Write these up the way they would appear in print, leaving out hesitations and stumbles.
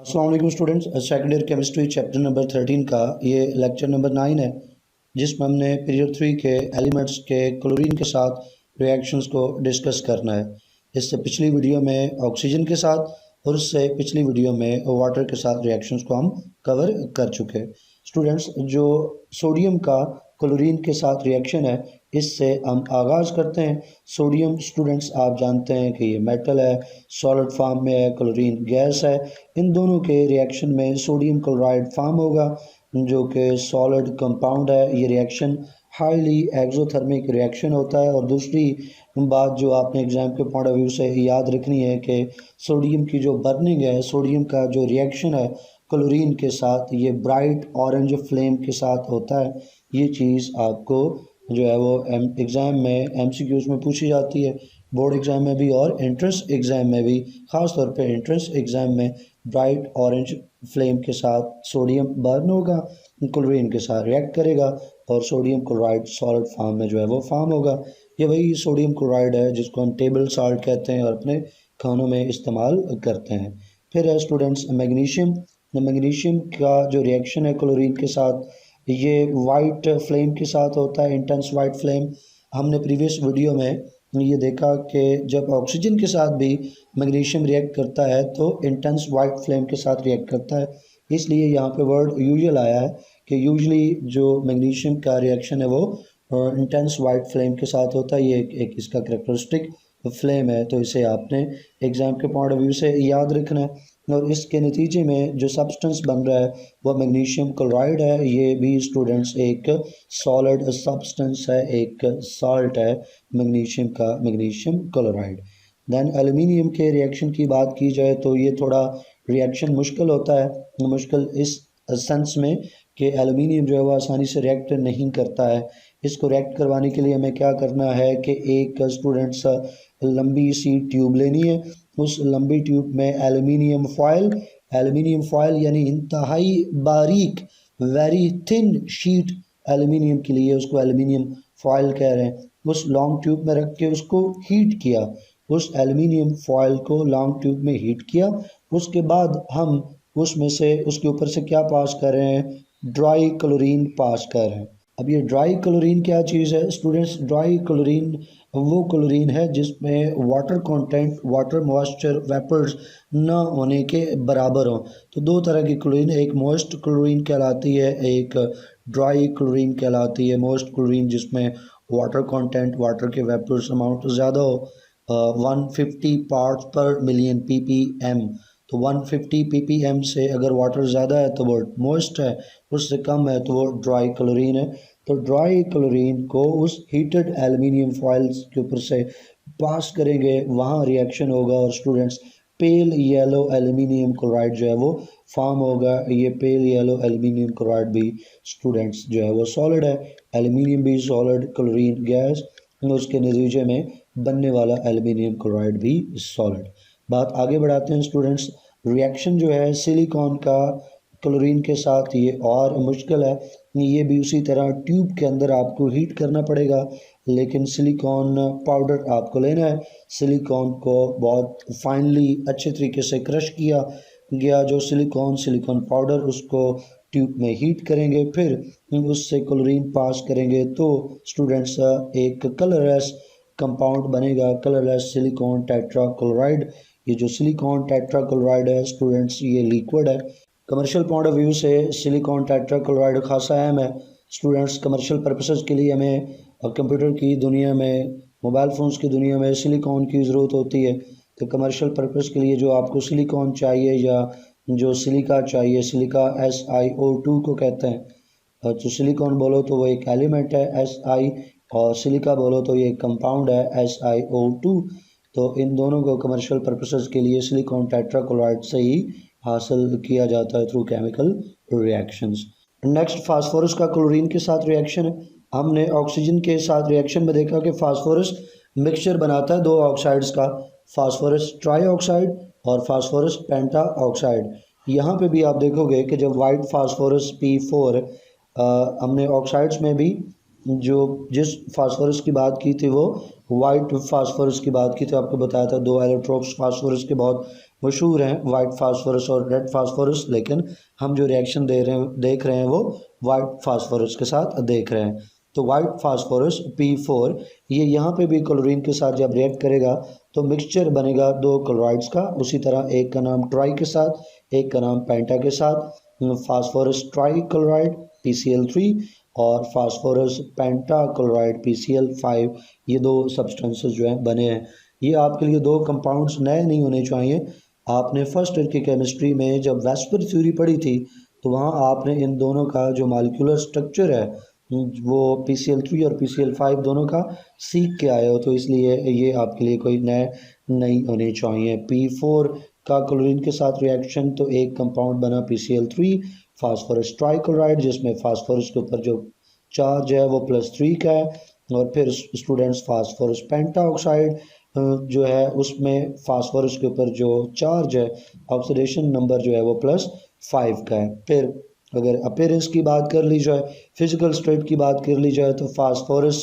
अस्सलाम वालेकुम students. Second year chemistry chapter number 13 का ये लेक्चर नंबर 9 है, जिसमें हमने पीरियड 3 के एलिमेंट्स के क्लोरीन के साथ रिएक्शंस को डिस्कस करना है। इससे पिछली वीडियो में ऑक्सीजन के साथ और उससे पिछली वीडियो में वाटर के साथ रिएक्शंस को हम कवर कर चुके हैं। स्टूडेंट्स, जो सोडियम का क्लोरीन के साथ रिएक्शन है, इससे हम आगाज़ करते हैं। सोडियम स्टूडेंट्स आप जानते हैं कि ये मेटल है, सॉलिड फॉर्म में है, क्लोरीन गैस है। इन दोनों के रिएक्शन में सोडियम क्लोराइड फॉर्म होगा, जो कि सॉलिड कंपाउंड है। ये रिएक्शन हाईली एक्सोथर्मिक रिएक्शन होता है। और दूसरी बात जो आपने एग्जाम के पॉइंट ऑफ व्यू से याद रखनी है कि सोडियम की जो बर्निंग है, सोडियम का जो रिएक्शन है क्लोरीन के साथ, ये ब्राइट ऑरेंज फ्लेम के साथ होता है। ये चीज़ आपको जो है वो एग्ज़ाम में एमसीक्यूज़ में पूछी जाती है, बोर्ड एग्ज़ाम में भी और एंट्रेंस एग्ज़ाम में भी। ख़ास तौर पे एंट्रेंस एग्ज़ाम में ब्राइट ऑरेंज फ्लेम के साथ सोडियम बर्न होगा, क्लोरीन के साथ रिएक्ट करेगा और सोडियम क्लोराइड सॉलिड फॉर्म में जो है वो फॉर्म होगा। ये वही सोडियम क्लोराइड है जिसको हम टेबल साल्ट कहते हैं और अपने खानों में इस्तेमाल करते हैं। फिर है स्टूडेंट्स मैग्नीशियम। मैग्नीशियम का जो रिएक्शन है क्लोरीन के साथ, ये वाइट फ्लेम के साथ होता है, इंटेंस वाइट फ्लेम। हमने प्रीवियस वीडियो में ये देखा कि जब ऑक्सीजन के साथ भी मैग्नीशियम रिएक्ट करता है तो इंटेंस वाइट फ्लेम के साथ रिएक्ट करता है। इसलिए यहाँ पे वर्ड यूजुअल आया है कि यूजुअली जो मैग्नीशियम का रिएक्शन है वो इंटेंस वाइट फ्लेम के साथ होता है। ये एक इसका कैरेक्टरिस्टिक फ्लेम है, तो इसे आपने एग्ज़ाम के पॉइंट ऑफ व्यू से याद रखना है। और इसके नतीजे में जो सब्सटेंस बन रहा है वह मैग्नीशियम क्लोराइड है। ये भी स्टूडेंट्स एक सॉलिड सब्सटेंस है, एक सॉल्ट है मैग्नीशियम का, मैग्नीशियम क्लोराइड। देन एल्युमिनियम के रिएक्शन की बात की जाए तो ये थोड़ा रिएक्शन मुश्किल होता है। मुश्किल इस सेंस में कि एल्युमिनियम जो है वो आसानी से रिएक्ट नहीं करता है। इसको रिएक्ट करवाने के लिए हमें क्या करना है कि एक स्टूडेंट्स लंबी सी ट्यूब लेनी है। उस लंबी ट्यूब में एल्युमिनियम फॉयल यानी इंतहाई बारीक वेरी थिन शीट एल्युमिनियम के लिए उसको एल्युमिनियम फॉयल कह रहे हैं। उस लॉन्ग ट्यूब में रख के उसको हीट किया, उस एल्युमिनियम फॉयल को लॉन्ग ट्यूब में हीट किया। उसके बाद हम उसमें से उसके ऊपर से क्या पास कर रहे हैं, ड्राई क्लोरीन पास कर रहे हैं। अब ये ड्राई क्लोरीन क्या चीज़ है स्टूडेंट्स? ड्राई क्लोरीन वो क्लोरीन है जिसमें water content, water moisture, vapours ना होने के बराबर हो। तो दो तरह की क्लोरीन, एक मॉइस्ट क्लोरीन कहलाती है, एक ड्राई क्लोरीन कहलाती है। मॉइस्ट क्लोरीन जिसमें वाटर कंटेंट, वाटर के वेपर्स अमाउंट ज़्यादा हो, 150 पार्ट्स पर मिलियन ppm। तो 150 ppm से अगर वाटर ज़्यादा है तो वो मॉइस्ट है, उससे कम है तो वो ड्राई क्लोरीन है। तो ड्राई क्लोरीन को उस हीटेड एल्युमिनियम फॉइल्स के ऊपर से पास करेंगे, वहाँ रिएक्शन होगा और students pale yellow aluminium chloride जो है वो फॉर्म होगा। ये पेल येलो एल्युमिनियम क्लोराइड भी स्टूडेंट्स जो है वो सॉलिड है, एल्युमिनियम भी सॉलिड, क्लोरीन गैस, उसके नतीजे में बनने वाला एल्युमिनियम क्लोराइड भी सॉलिड। बात आगे बढ़ाते हैं स्टूडेंट्स। रिएक्शन जो है सिलिकॉन का क्लोरीन के साथ, ये और मुश्किल है। ये भी उसी तरह ट्यूब के अंदर आपको हीट करना पड़ेगा, लेकिन सिलिकॉन पाउडर आपको लेना है। सिलिकॉन को बहुत फाइनली अच्छे तरीके से क्रश किया गया जो सिलिकॉन पाउडर, उसको ट्यूब में हीट करेंगे, फिर उससे क्लोरीन पास करेंगे तो स्टूडेंट्स एक कलरलेस कंपाउंड बनेगा, कलरलेस सिलिकॉन टेट्राक्लोराइड। ये जो सिलिकॉन टेट्राक्लोराइड है स्टूडेंट्स, ये लिक्विड है। कमर्शियल पॉइंट ऑफ व्यू से सिलिकॉन टेट्राक्लोराइड खासा अहम है स्टूडेंट्स। कमर्शियल पर्पसेस के लिए हमें कंप्यूटर की दुनिया में, मोबाइल फ़ोन्स की दुनिया में सिलिकॉन की ज़रूरत होती है। तो कमर्शियल पर्पस के लिए जो आपको सिलिकॉन चाहिए या जो सिलिका चाहिए, सिलिका SiO2 को कहते हैं। तो सिलिकॉन बोलो तो वो एक एलिमेंट है Si, और सिलिका बोलो तो ये कंपाउंड है SiO2। तो इन दोनों को कमर्शियल पर्पसेस के लिए सिलिकॉन टेट्राक्लोराइड से ही हासिल किया जाता है through chemical reactions. Next phosphorus का क्लोरीन के साथ रिएक्शन है। हमने ऑक्सीजन के साथ रिएक्शन में देखा कि फास्फोरस मिक्सचर बनाता है दो ऑक्साइड्स का, फास्फोरस ट्राईऑक्साइड और फास्फोरस पेंटा ऑक्साइड। यहाँ पे भी आप देखोगे कि जब वाइट फास्फोरस P4, हमने ऑक्साइड्स में भी जो जिस फास्फोरस की बात की थी वो वाइट फास्फोरस की बात की थी। आपको बताया था दो एलोट्रोप्स फास्फोरस के बहुत मशहूर हैं वाइट फास्फोरस और रेड फास्फोरस, लेकिन हम जो रिएक्शन देख रहे हैं वो वाइट फास्फोरस के साथ देख रहे हैं। तो वाइट फास्फोरस P4 ये यहाँ पे भी क्लोरीन के साथ जब रिएक्ट करेगा तो मिक्सचर बनेगा दो क्लोराइड्स का। उसी तरह एक का नाम ट्राई के साथ, एक का नाम पेंटा के साथ, फास्फोरस ट्राई क्लोराइड PCl3 और फास्फोरस पेंटा क्लोराइड PCl5, ये दो सब्सटेंसेस जो हैं बने हैं। ये आपके लिए दो कंपाउंड्स नए नहीं होने चाहिए। आपने फर्स्ट ईयर की केमिस्ट्री में जब वेस्पर थ्योरी पढ़ी थी तो वहाँ आपने इन दोनों का जो मॉलिक्यूलर स्ट्रक्चर है वो PCl3 और PCl5 दोनों का सीख के आए हो, तो इसलिए ये आपके लिए कोई नए नहीं होने चाहिए। P4 का क्लोरीन के साथ रिएक्शन तो एक कंपाउंड बना PCl3 फास्फोरस ट्राइक्लोराइड, जिसमें फास्फोरस के ऊपर जो चार्ज है वो +3 का है। और फिर स्टूडेंट्स फास्फोरस पेंटाऑक्साइड जो है उसमें फास्फोरस के ऊपर जो चार्ज है ऑक्सीडेशन नंबर जो है वो +5 का है। फिर अगर अपीयरेंस की बात कर ली जाए, फिजिकल स्टेट की बात कर ली जाए, तो फास्फोरस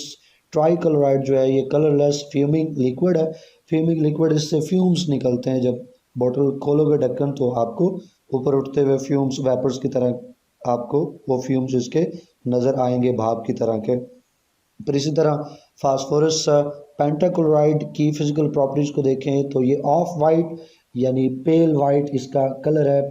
ट्राइक्लोराइड जो है ये कलरलेस फ्यूमिंग लिक्विड है। फ्यूमिंग लिक्विड, इससे फ्यूम्स निकलते हैं। जब बोतल खोलोगे ढक्कन तो आपको ऊपर उठते हुए फ्यूम्स वेपर्स की तरह आपको वो फ्यूम्स इसके नज़र आएंगे, भाप की तरह के। पर इसी तरह फास्फोरस पेंटाक्लोराइड की फिजिकल प्रॉपर्टीज़ को देखें तो ये ऑफ वाइट यानी पेल वाइट इसका कलर है।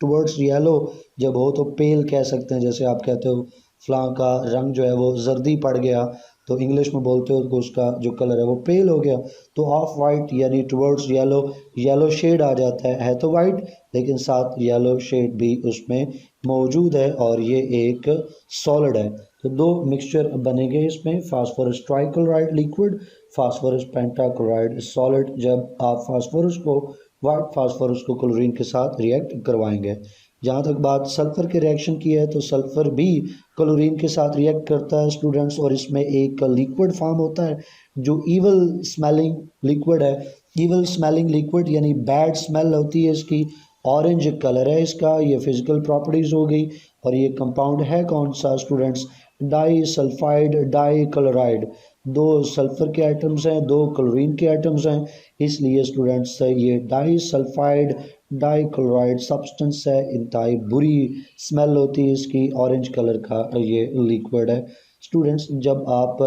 टुवर्ड्स येलो जब हो तो पेल कह सकते हैं। जैसे आप कहते हो फलां का रंग जो है वो जर्दी पड़ गया, तो इंग्लिश में बोलते हो तो उसका जो कलर है वो पेल हो गया। तो ऑफ वाइट यानी टुवर्ड्स येलो, येलो शेड आ जाता है तो वाइट, लेकिन साथ येलो शेड भी उसमें मौजूद है और ये एक सॉलिड है। तो दो मिक्सचर बनेंगे इसमें, phosphorus trichloride liquid, phosphorus pentachloride solid, जब आप फास्फोरस को वाइट फास्फोरस को क्लोरीन के साथ रिएक्ट करवाएंगे। जहाँ तक बात सल्फ़र के रिएक्शन की है तो सल्फ़र भी क्लोरीन के साथ रिएक्ट करता है स्टूडेंट्स, और इसमें एक लिक्विड फॉर्म होता है जो ईवल स्मेलिंग लिक्विड है। ईवल स्मेलिंग लिक्विड यानी बैड स्मेल होती है इसकी, ऑरेंज कलर है इसका, ये फिजिकल प्रॉपर्टीज़ हो गई। और ये कंपाउंड है कौन सा students? Disulphide dichloride. दो सल्फ़र के आइटम्स हैं, दो क्लोरीन के आइटम्स हैं, इसलिए स्टूडेंट्स ये disulphide dichloride substance है। इंतहाई बुरी स्मेल होती है इसकी, ऑरेंज कलर का ये लिक्विड है। स्टूडेंट्स जब आप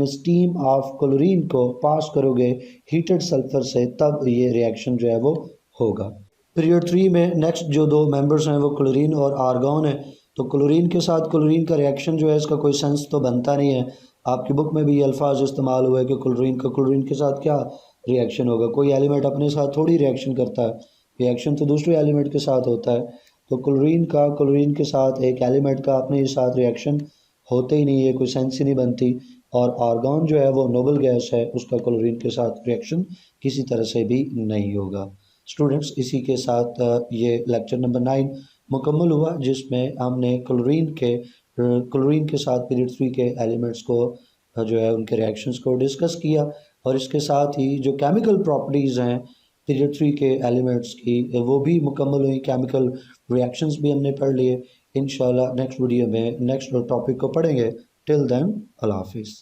स्टीम ऑफ क्लोरीन को पास करोगे हीटेड सल्फ़र से, तब ये रिएक्शन जो है वो होगा। पीरियड 3 में नेक्स्ट जो दो मेंबर्स हैं वो क्लोरीन और आर्गॉन है। तो क्लोरीन के साथ क्लोरीन का रिएक्शन जो है इसका कोई सेंस तो बनता नहीं है। आपकी बुक में भी ये अल्फाज इस्तेमाल हुआ है कि क्लोरीन का क्लोरीन के साथ क्या रिएक्शन होगा। कोई एलिमेंट अपने साथ थोड़ी रिएक्शन करता है, रिएक्शन तो दूसरे एलिमेंट के साथ होता है। तो क्लोरीन का क्लोरीन के साथ एक एलिमेंट का अपने साथ रिएक्शन होते ही नहीं है, कोई सेंस ही नहीं बनती। और आर्गॉन जो है वो नोबल गैस है, उसका क्लोरीन के साथ रिएक्शन किसी तरह से भी नहीं होगा। स्टूडेंट्स इसी के साथ ये लेक्चर नंबर 9 मुकम्मल हुआ, जिसमें हमने क्लोरीन के साथ पीरियड 3 के एलिमेंट्स को जो है उनके रिएक्शंस को डिस्कस किया। और इसके साथ ही जो केमिकल प्रॉपर्टीज़ हैं पीरियड 3 के एलिमेंट्स की वो भी मुकम्मल हुई, केमिकल रिएक्शंस भी हमने पढ़ लिए। इंशाल्लाह नेक्स्ट वीडियो में नेक्स्ट टॉपिक को पढ़ेंगे। टिल देन अल्लाह हाफिज़।